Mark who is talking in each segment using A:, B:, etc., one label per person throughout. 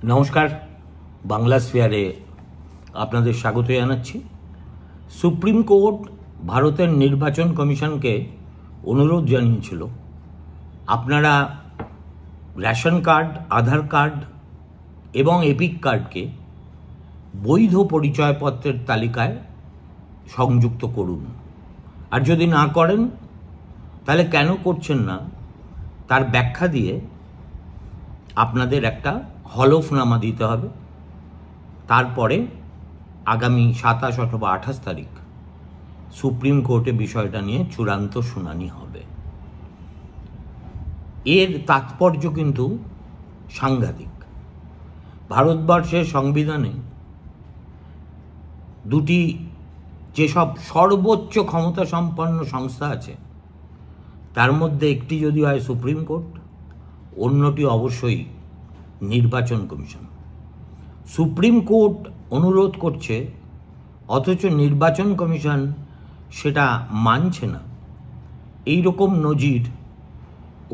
A: নমস্কার, বাংলা স্ফিয়ারে আপনাদের স্বাগত জানাচ্ছি। সুপ্রিম কোর্ট ভারতের নির্বাচন কমিশনকে অনুরোধ জানিয়েছিল, আপনারা রেশন কার্ড, আধার কার্ড এবং এপিক কার্ডকে বৈধ পরিচয়পত্রের তালিকায় সংযুক্ত করুন। আর যদি না করেন তাহলে কেন করছেন না তার ব্যাখ্যা দিয়ে আপনাদের একটা হলফনামা দিতে হবে। তারপরে আগামী 27 অথবা 28 তারিখ সুপ্রিম কোর্টে বিষয়টা নিয়ে চূড়ান্ত শুনানি হবে। এর তাৎপর্য কিন্তু সাংঘাতিক। ভারতবর্ষের সংবিধানে দুটি যেসব সর্বোচ্চ ক্ষমতা সম্পন্ন সংস্থা আছে তার মধ্যে একটি যদি হয় সুপ্রিম কোর্ট, অন্যটি অবশ্যই নির্বাচন কমিশন। সুপ্রিম কোর্ট অনুরোধ করছে অথচ নির্বাচন কমিশন সেটা মানছে না। এই রকম নজির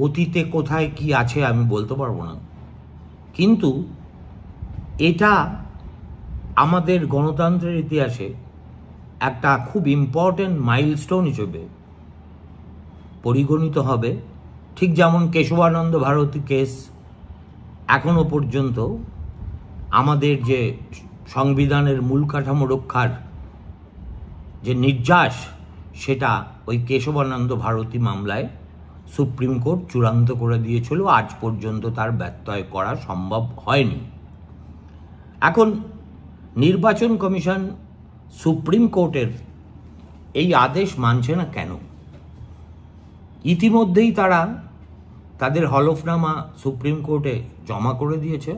A: অতীতে কোথায় কি আছে আমি বলতে পারবো না, কিন্তু এটা আমাদের গণতন্ত্রের ইতিহাসে একটা খুব ইম্পর্টেন্ট মাইলস্টোন হিসেবে পরিগণিত হবে। ঠিক যেমন কেশবানন্দ ভারতী কেস এখনো পর্যন্ত আমাদের যে সংবিধানের মূল কাঠামো রক্ষার যে নির্যাস, সেটা ওই কেশবানন্দ ভারতী মামলায় সুপ্রিম কোর্ট চূড়ান্ত করে দিয়েছিল। আজ পর্যন্ত তার ব্যত্যয় করা সম্ভব হয়নি। এখন নির্বাচন কমিশন সুপ্রিম কোর্টের এই আদেশ মানছে না কেন? ইতিমধ্যেই তারা তাদের হলফনামা সুপ্রিম কোর্টে জমা করে দিয়েছে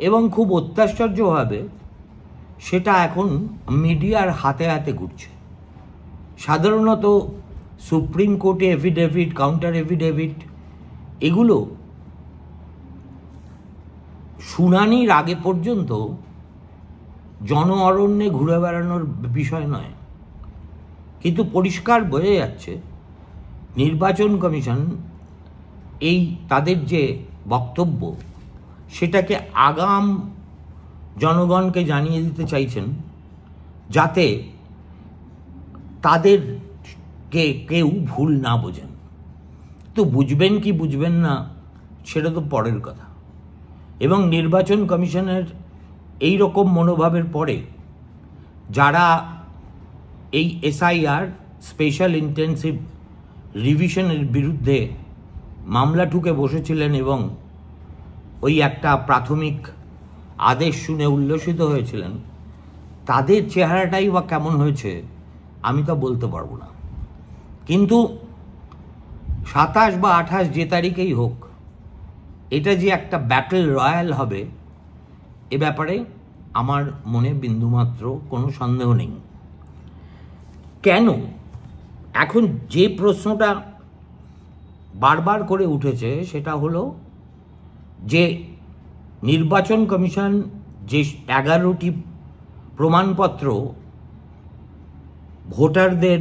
A: এবং খুব অত্যাশ্চর্যভাবে সেটা এখন মিডিয়ার হাতে হাতে ঘুরছে। সাধারণত সুপ্রিম কোর্টে এফিডেভিট, কাউন্টার এফিডেভিট এগুলো শুনানির আগে পর্যন্ত জন অরণ্যে ঘুরে বেড়ানোর বিষয় নয়, কিন্তু পরিষ্কার বোঝা যাচ্ছে নির্বাচন কমিশন এই তাদের যে বক্তব্য সেটাকে আগাম জনগণকে জানিয়ে দিতে চাইছেন, যাতে তাদেরকে কেউ ভুল না বোঝেন। তো বুঝবেন কি বুঝবেন না সেটা তো পরের কথা। এবং নির্বাচন কমিশনের এই রকম মনোভাবের পরে যারা এই এসআইআর স্পেশাল ইন্টেন্সিভ রিভিশনের বিরুদ্ধে মামলা ঠুকে বসেছিলেন এবং ওই একটা প্রাথমিক আদেশ শুনে উল্লসিত হয়েছিলেন, তাদের চেহারাটাই বা কেমন হয়েছে আমি তা বলতে পারবো না। কিন্তু 27 বা 28 যে তারিখেই হোক, এটা যে একটা ব্যাটল রয়্যাল হবে এ ব্যাপারে আমার মনে বিন্দুমাত্র কোনো সন্দেহ নেই। কেন? এখন যে প্রশ্নটা বারবার করে উঠেছে সেটা হলো যে নির্বাচন কমিশন যে 11টি প্রমাণপত্র ভোটারদের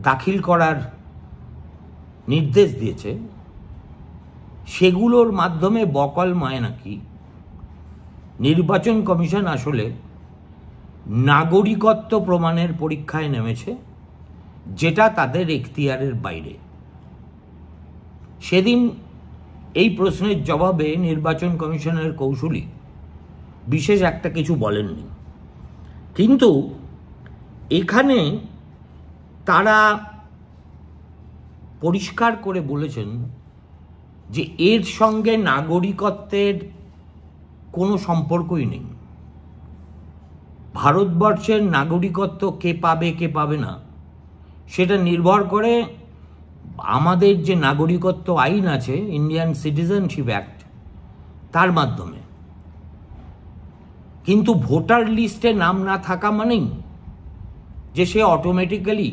A: দাখিল করার নির্দেশ দিয়েছে, সেগুলোর মাধ্যমে বকলময় নাকি নির্বাচন কমিশন আসলে নাগরিকত্ব প্রমাণের পরীক্ষায় নেমেছে, যেটা তাদের এখতিয়ারের বাইরে। সেদিন এই প্রশ্নের জবাবে নির্বাচন কমিশনের কৌশলী বিশেষ একটা কিছু বলেননি, কিন্তু এখানে তারা পরিষ্কার করে বলেছেন যে এর সঙ্গে নাগরিকত্বের কোনো সম্পর্কই নেই। ভারতবর্ষের নাগরিকত্ব কে পাবে কে পাবে না সেটা নির্ভর করে আমাদের যে নাগরিকত্ব আইন আছে, ইন্ডিয়ান সিটিজেনশিপ অ্যাক্ট, তার মাধ্যমে। কিন্তু ভোটার লিস্টে নাম না থাকা মানেই যে সে অটোমেটিক্যালি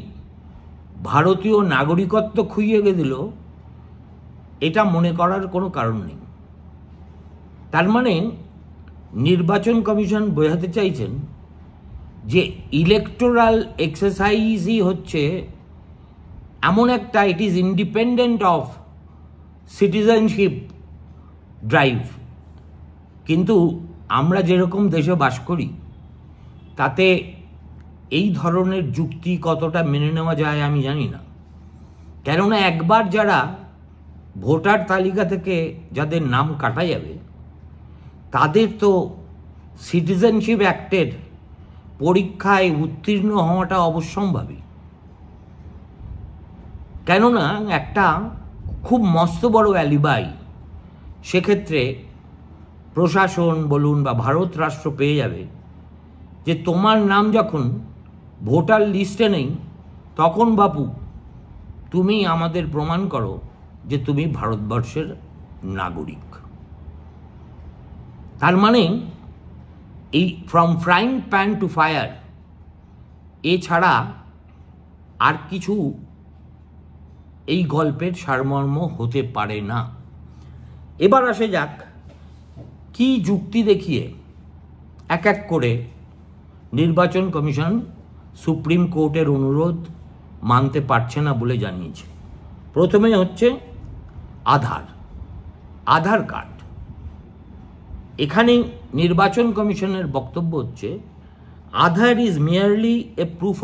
A: ভারতীয় নাগরিকত্ব খুইয়ে দিল, এটা মনে করার কোনো কারণ নেই। তার মানে নির্বাচন কমিশন বোঝাতে চাইছেন যে ইলেকটোরাল এক্সারসাইজই হচ্ছে এমন একটা, it is independent of citizenship drive, কিন্তু আমরা যেরকম দেশে বাস করি তাতে এই ধরনের যুক্তি কতটা মেনে নেওয়া যায় আমি জানি না। কেননা একবার যারা ভোটার তালিকা থেকে যাদের নাম কাটা যাবে তাদের তো সিটিজেনশিপ অ্যাক্টের পরীক্ষায় উত্তীর্ণ হওয়াটা অবশ্যম্ভাবী। কেননা একটা খুব মস্ত বড় অ্যালিবাই সেক্ষেত্রে প্রশাসন বলুন বা ভারত রাষ্ট্র পেয়ে যাবে যে তোমার নাম যখন ভোটার লিস্টে নেই তখন বাপু তুমি আমাদের প্রমাণ করো যে তুমি ভারতবর্ষের নাগরিক। তার মানে এই from frying pan to fire এছাড়া আর কিছু এই গল্পের সারমর্ম হতে পারে না। এবার আসে যাক কি যুক্তি দেখিয়ে এক এক করে নির্বাচন কমিশন সুপ্রিম কোর্টের অনুরোধ মানতে পারছে না বলে জানিয়েছে। প্রথমে হচ্ছে আধার কার্ড। এখানে নির্বাচন কমিশনের বক্তব্য হচ্ছে Aadhaar is merely a proof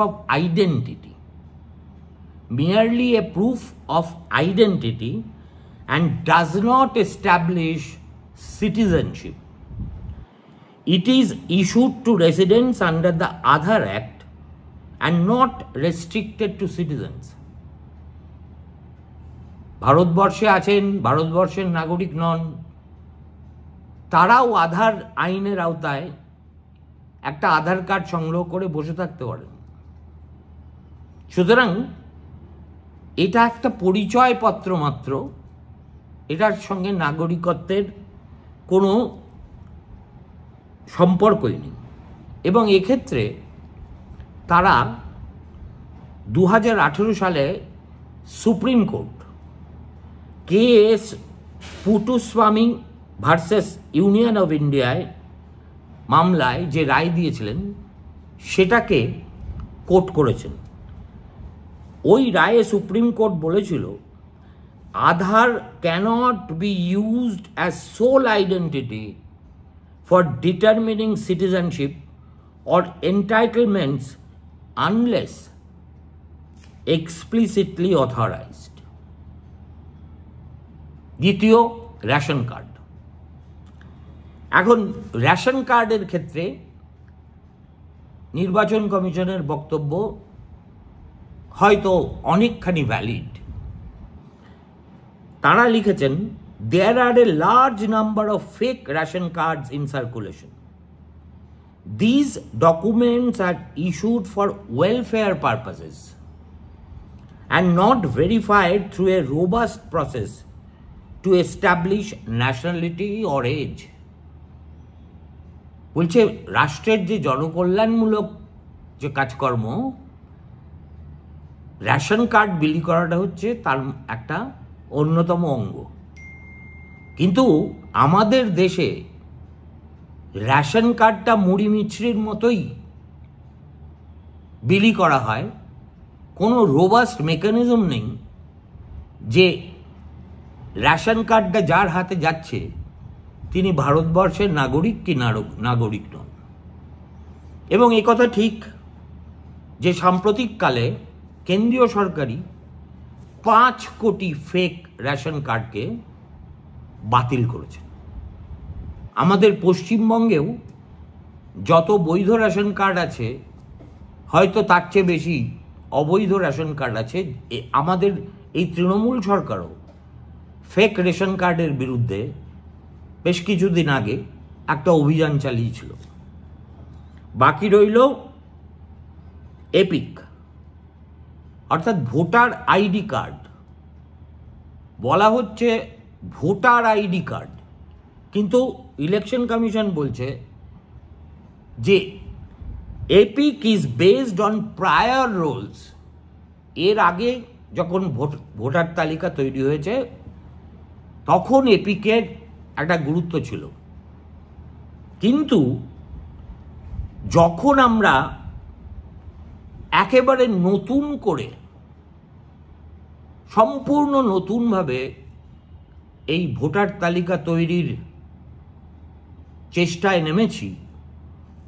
A: of identity, and does not establish citizenship. It is issued to residents under the Aadhaar Act and not restricted to citizens. ভারতবর্ষে আছেন, ভারতবর্ষের নাগরিক নন, তারাও আধার আইনের আওতায় একটা আধার কার্ড সংগ্রহ করে বসে থাকতে পারেন। সুতরাং এটা একটা পরিচয়পত্র মাত্র, এটার সঙ্গে নাগরিকত্বের কোনো সম্পর্কই নেই। এবং এক্ষেত্রে তারা 2018 সালে supreme court KS Puttaswamy versus union of ইন্ডিয়ায় মামলায় যে রায় দিয়েছিলেন সেটাকে কোট করেছেন। ওই রায়ে সুপ্রিম কোর্ট বলেছিল Aadhaar cannot be used as sole identity for determining citizenship or entitlements unless explicitly authorised. দ্বিতীয়, রেশন কার্ড। এখন রেশন কার্ডের ক্ষেত্রে নির্বাচন কমিশনের বক্তব্য হয়তো অনেকখানি ভ্যালিড। তারা লিখেছেন there are a large number of fake ration cards in circulation. These documents are issued for welfare purposes and not verified through a robust process to establish nationality or age. বলছে রাষ্ট্রের যে জনকল্যাণমূলক যে কাজকর্ম, ration card বিলি করাটা হচ্ছে তার একটা অন্যতম অঙ্গ। কিন্তু আমাদের দেশে রেশন কার্ডটা মুড়ি মিছরির মতোই বিলি করা হয়, কোনো রোবাস্ট মেকানিজম নেই যে রেশন কার্ডটা যার হাতে যাচ্ছে তিনি ভারতবর্ষের নাগরিক কি নাগরিক নন। এবং এই কথা ঠিক যে সাম্প্রতিককালে কেন্দ্রীয় সরকারই 5 কোটি ফেক রেশন কার্ডকে বাতিল করেছে। আমাদের পশ্চিমবঙ্গেও যত বৈধ রেশন কার্ড আছে হয়তো তার চেয়ে বেশি অবৈধ রেশন কার্ড আছে। আমাদের এই তৃণমূল সরকারও ফেক রেশন কার্ডের বিরুদ্ধে বেশ কিছুদিন আগে একটা অভিযান চালিয়েছিল। বাকি রইল এপিক অর্থাৎ ভোটার আইডি কার্ড। বলা হচ্ছে ভোটার আইডি কার্ড, কিন্তু ইলেকশন কমিশন বলছে যে EPIC is based on prior rolls. এর আগে যখন ভোটার তালিকা তৈরি হয়েছে তখন এপিকের একটা গুরুত্ব ছিল, কিন্তু যখন আমরা একেবারে নতুন করে সম্পূর্ণ নতুনভাবে এই ভোটার তালিকা তৈরির চেষ্টায় নেমেছি,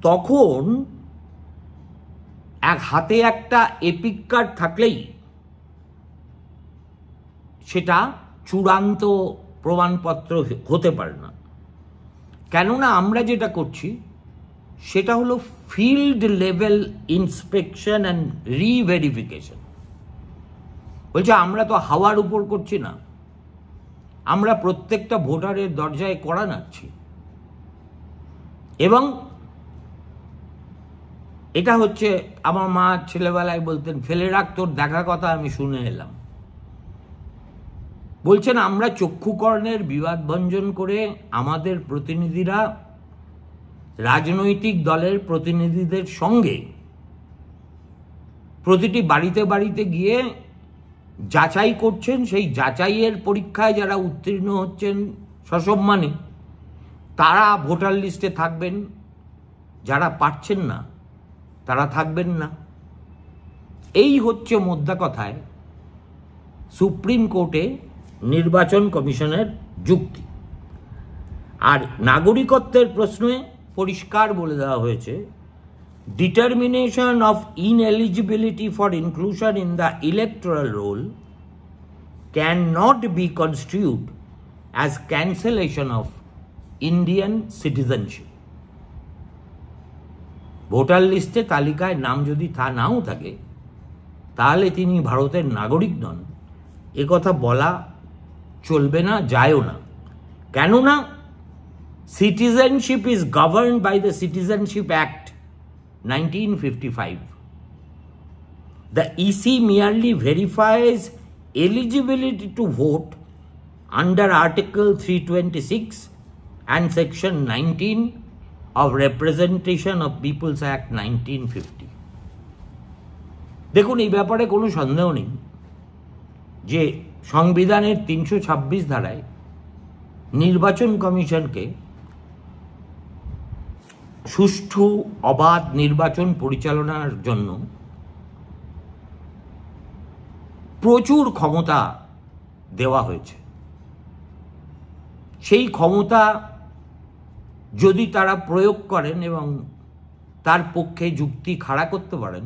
A: তখন এক হাতে একটা এপিক কার্ড থাকলেই সেটা চূড়ান্ত প্রমাণপত্র হতে পারে না। কেননা আমরা যেটা করছি সেটা হলো field level inspection and reverification. বলছে আমরা তো হাওয়ার উপর করছি না, আমরা প্রত্যেকটা ভোটারের দরজায় কড়া নাড়ছি। এবং এটা হচ্ছে, আমার মা ছেলেবেলায় বলতেন, ফেলে রাখ তোর দেখা কথা আমি শুনে এলাম। বলছেন আমরা চক্ষুকর্ণের বিবাদ ভঞ্জন করে আমাদের প্রতিনিধিরা রাজনৈতিক দলের প্রতিনিধিদের সঙ্গে প্রতিটি বাড়িতে বাড়িতে গিয়ে যাচাই করছেন। সেই যাচাইয়ের পরীক্ষায় যারা উত্তীর্ণ হচ্ছেন সসম্মানে তারা ভোটার লিস্টে থাকবেন, যারা পারছেন না তারা থাকবেন না। এই হচ্ছে মোদ্দা কথায় সুপ্রিম কোর্টে নির্বাচন কমিশনের যুক্তি। আর নাগরিকত্বের প্রশ্নে পরিষ্কার বলে দেওয়া হয়েছে, determination of ineligibility for inclusion in the electoral roll can not be constitute as cancellation of Indian citizenship. Voter লিস্টে তালিকায় নাম যদি নাও থাকে তাহলে তিনি ভারতের নাগরিক নন, একথা বলা চলবে না, যায়ও না। কেননা citizenship is governed by the Citizenship Act 1955. The EC merely verifies eligibility to vote under Article 326 and Section 19 of Representation of People's Act 1950. দেখুন, এই ব্যাপারে কোনো সন্দেহ নেই যে সংবিধানের 326 ধারায় নির্বাচন কমিশনকে সুষ্ঠু অবাধ নির্বাচন পরিচালনার জন্য প্রচুর ক্ষমতা দেওয়া হয়েছে। সেই ক্ষমতা যদি তারা প্রয়োগ করেন এবং তার পক্ষে যুক্তি খাড়া করতে পারেন,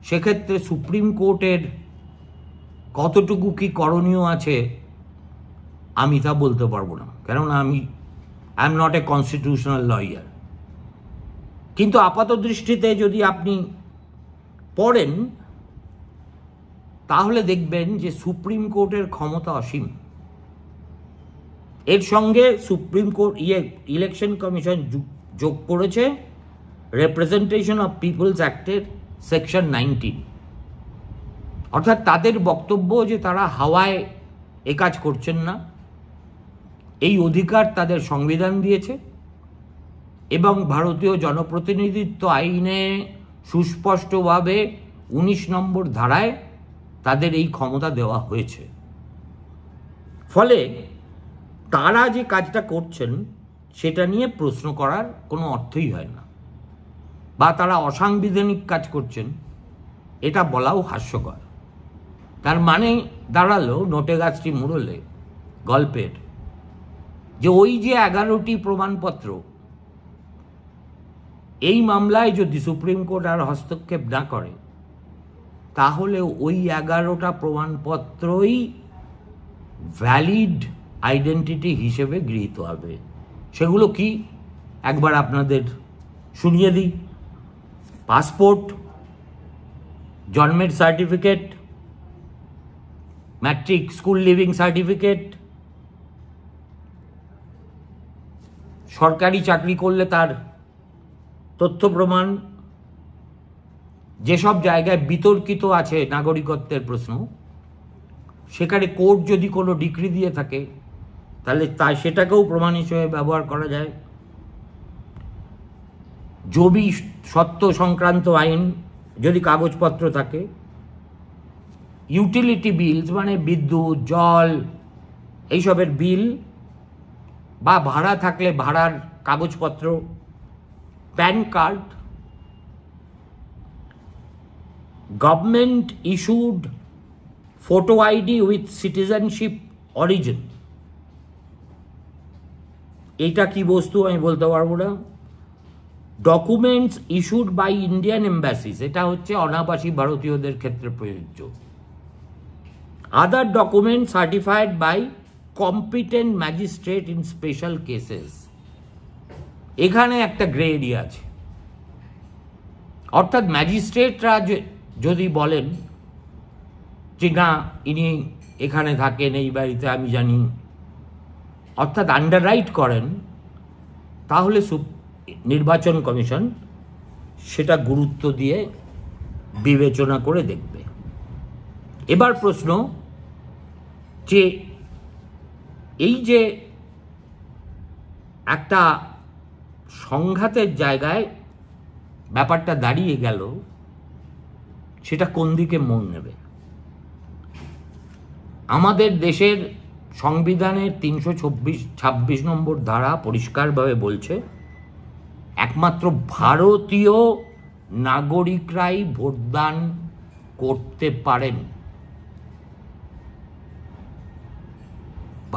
A: সেক্ষেত্রে সুপ্রিম কোর্টের কতটুকু কি করণীয় আছে আমি তা বলতে পারবো না, কেননা I am not a constitutional lawyer. কিন্তু আপাত দৃষ্টিতে যদি আপনি পড়েন তাহলে দেখবেন যে সুপ্রিম কোর্টের ক্ষমতা অসীম। এর সঙ্গে সুপ্রিম কোর্ট ইলেকশন কমিশন যোগ করেছে রিপ্রেজেন্টেশন অফ পিপলস অ্যাক্টের সেকশন 19। অর্থাৎ তাদের বক্তব্য যে তারা হাওয়ায় এ কাজ করছেন না, এই অধিকার তাদের সংবিধান দিয়েছে এবং ভারতীয় জনপ্রতিনিধিত্ব আইনে সুস্পষ্টভাবে 19 নম্বর ধারায় তাদের এই ক্ষমতা দেওয়া হয়েছে। ফলে তারা যে কাজটা করছেন সেটা নিয়ে প্রশ্ন করার কোনো অর্থই হয় না, বা তারা অসাংবিধানিক কাজ করছেন এটা বলাও হাস্যকর। তার মানে দাঁড়ালো নোটে গাছটি মুড়লে গল্পের, যে ওই যে 11টি প্রমাণপত্র, এই মামলায় যদি সুপ্রিম কোর্ট আর হস্তক্ষেপ না করে তাহলে ওই 11টা প্রমাণপত্রই ভ্যালিড আইডেন্টিটি হিসেবে গৃহীত হবে। সেগুলো কি একবার আপনাদের শুনিয়ে দিই। পাসপোর্ট, জন্মের certificate, matric school living certificate, সরকারি চাকরি করলে তার তথ্য প্রমাণ, যেসব জায়গায় বিতর্কিত আছে নাগরিকত্বের প্রশ্ন, সেখানে কোর্ট যদি কোনো ডিক্রি দিয়ে থাকে তাহলে সেটাকেও প্রমাণ হিসেবে ব্যবহার করা যায়। জবি সত্ত্ব সংক্রান্ত আইন যদি কাগজপত্র থাকে, ইউটিলিটি বিলস মানে বিদ্যুৎ, জল, এইসবের বিল, বা ভাড়া থাকলে ভাড়ার কাগজপত্র, PAN card, government issued photo ID with citizenship origin, এটা কি বস্তু আমি বলতে পারবো না। Documents issued by Indian embassies, এটা হচ্ছে অনাবাসী ভারতীয়দের ক্ষেত্রে প্রযোজ্য। Other document certified by competent magistrate in special cases, এখানে একটা গ্রে এরিয়া আছে। অর্থাৎ ম্যাজিস্ট্রেটরা যদি বলেন যে না ইনি এখানে থাকেন এই বাড়িতে আমি জানি, অর্থাৎ আন্ডাররাইট করেন, তাহলে নির্বাচন কমিশন সেটা গুরুত্ব দিয়ে বিবেচনা করে দেখবে। এবার প্রশ্ন যে এই যে একটা সংঘাতের জায়গায় ব্যাপারটা দাঁড়িয়ে গেল, সেটা কোন দিকে মোড় নেবে? আমাদের দেশের সংবিধানের 326 নম্বর ধারা পরিষ্কারভাবে বলছে একমাত্র ভারতীয় নাগরিকরাই ভোটদান করতে পারেন।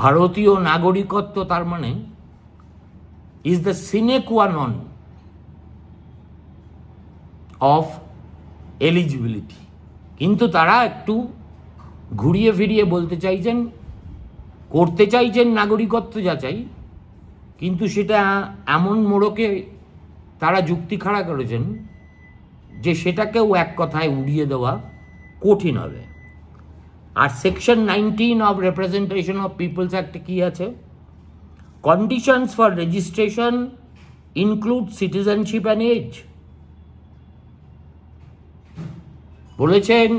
A: ভারতীয় নাগরিকত্ব তার মানে ইজ দ্য সিনে qua non অফ এলিজিবিলিটি। কিন্তু তারা একটু ঘুরিয়ে ফিরিয়ে বলতে চাইছেন, করতে চাইছেন নাগরিকত্ব যাচাই, কিন্তু সেটা এমন মোড়কে তারা যুক্তি খাড়া করেছেন যে সেটাকেও এক কথায় উড়িয়ে দেওয়া কঠিন হবে। আর section 19 of representation of people's অ্যাক্টে কি আছে? Conditions for registration include citizenship and age. বলেছেন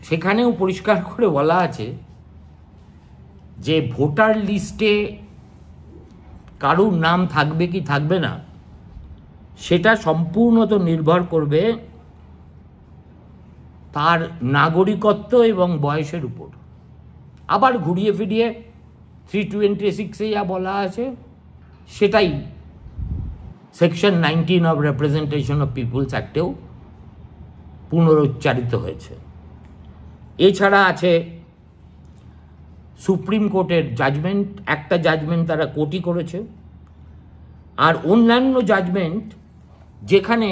A: সেখানেও পরিষ্কার করে বলা আছে যে ভোটার লিস্টে কারুর নাম থাকবে কি থাকবে না সেটা সম্পূর্ণত নির্ভর করবে তার নাগরিকত্ব এবং বয়সের উপর। আবার ঘুরিয়ে ফিরিয়ে 326-এ যা বলা আছে সেটাই section 19 of representation of people's অ্যাক্টেও পুনরুচ্চারিত হয়েছে। এছাড়া আছে সুপ্রিম কোর্টের জাজমেন্ট, একটা জাজমেন্ট তারা কোর্টই করেছে, আর অন্যান্য জাজমেন্ট যেখানে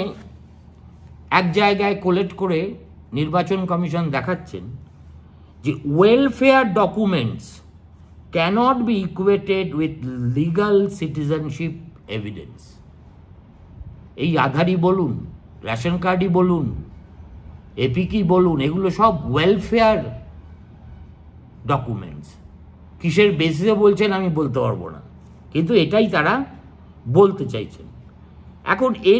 A: এক জায়গায় কোলেক্ট করে নির্বাচন কমিশন দেখাচ্ছেন যে welfare documents cannot be equated with legal citizenship evidence. এই আধারই বলুন, রেশন কার্ডই বলুন, এপিকি বলুন, এগুলো সব ওয়েলফেয়ার ডকুমেন্টস। কিসের বেসিসে বলছেন আমি বলতে পারবো না, কিন্তু এটাই তারা বলতে চাইছেন। এখন এ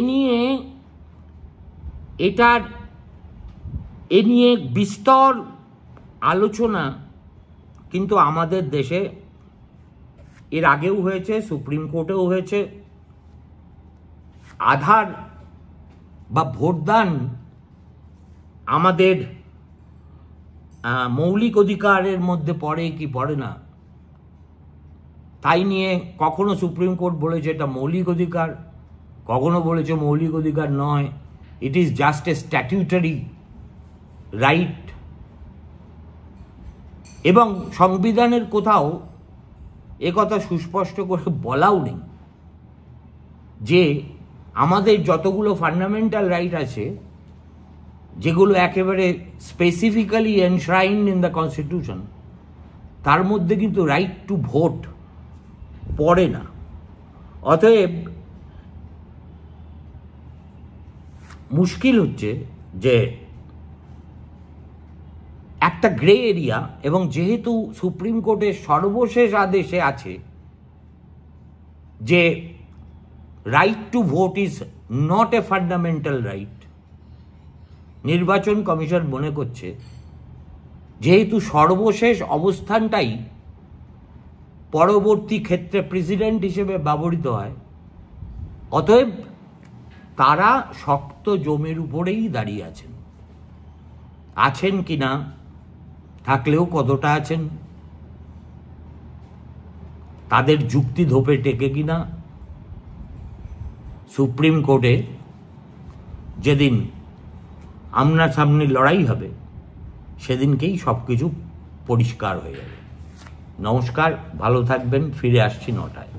A: নিয়ে বিস্তর আলোচনা কিন্তু আমাদের দেশে এর আগেও হয়েছে, সুপ্রিম কোর্টেও হয়েছে। আধার বা ভোটদান আমাদের মৌলিক অধিকারের মধ্যে পড়ে কি পড়ে না তাই নিয়ে কখনো সুপ্রিম কোর্ট বলেছে এটা মৌলিক অধিকার, কখনো বলেছে মৌলিক অধিকার নয়, it is just a statutory right. এবং সংবিধানের কোথাও একথা সুস্পষ্ট করে বলাও নেই যে আমাদের যতগুলো ফান্ডামেন্টাল রাইট আছে, যেগুলো একেবারে specifically enshrined in the constitution, তার মধ্যে কিন্তু রাইট টু ভোট পড়ে না। অতএব মুশকিল হচ্ছে যে একটা গ্রে এরিয়া, এবং যেহেতু সুপ্রিম কোর্টের সর্বশেষ আদেশে আছে যে right to vote is not a fundamental right, নির্বাচন কমিশন মনে করছে যেহেতু সর্বশেষ অবস্থানটাই পরবর্তী ক্ষেত্রে প্রেসিডেন্ট হিসেবে ব্যবহৃত হয়, অতএব তারা শক্ত জমির উপরেই দাঁড়িয়ে আছেন কি না, থাকলেও কতটা আছেন, তাদের যুক্তি ধোপে টেকে কিনা, সুপ্রিম কোর্টে যেদিন আমনাসামনি লড়াই হবে সেদিনকেই সব কিছু পরিষ্কার হয়ে যাবে। নমস্কার, ভালো থাকবেন, ফিরে আসছি 9টায়।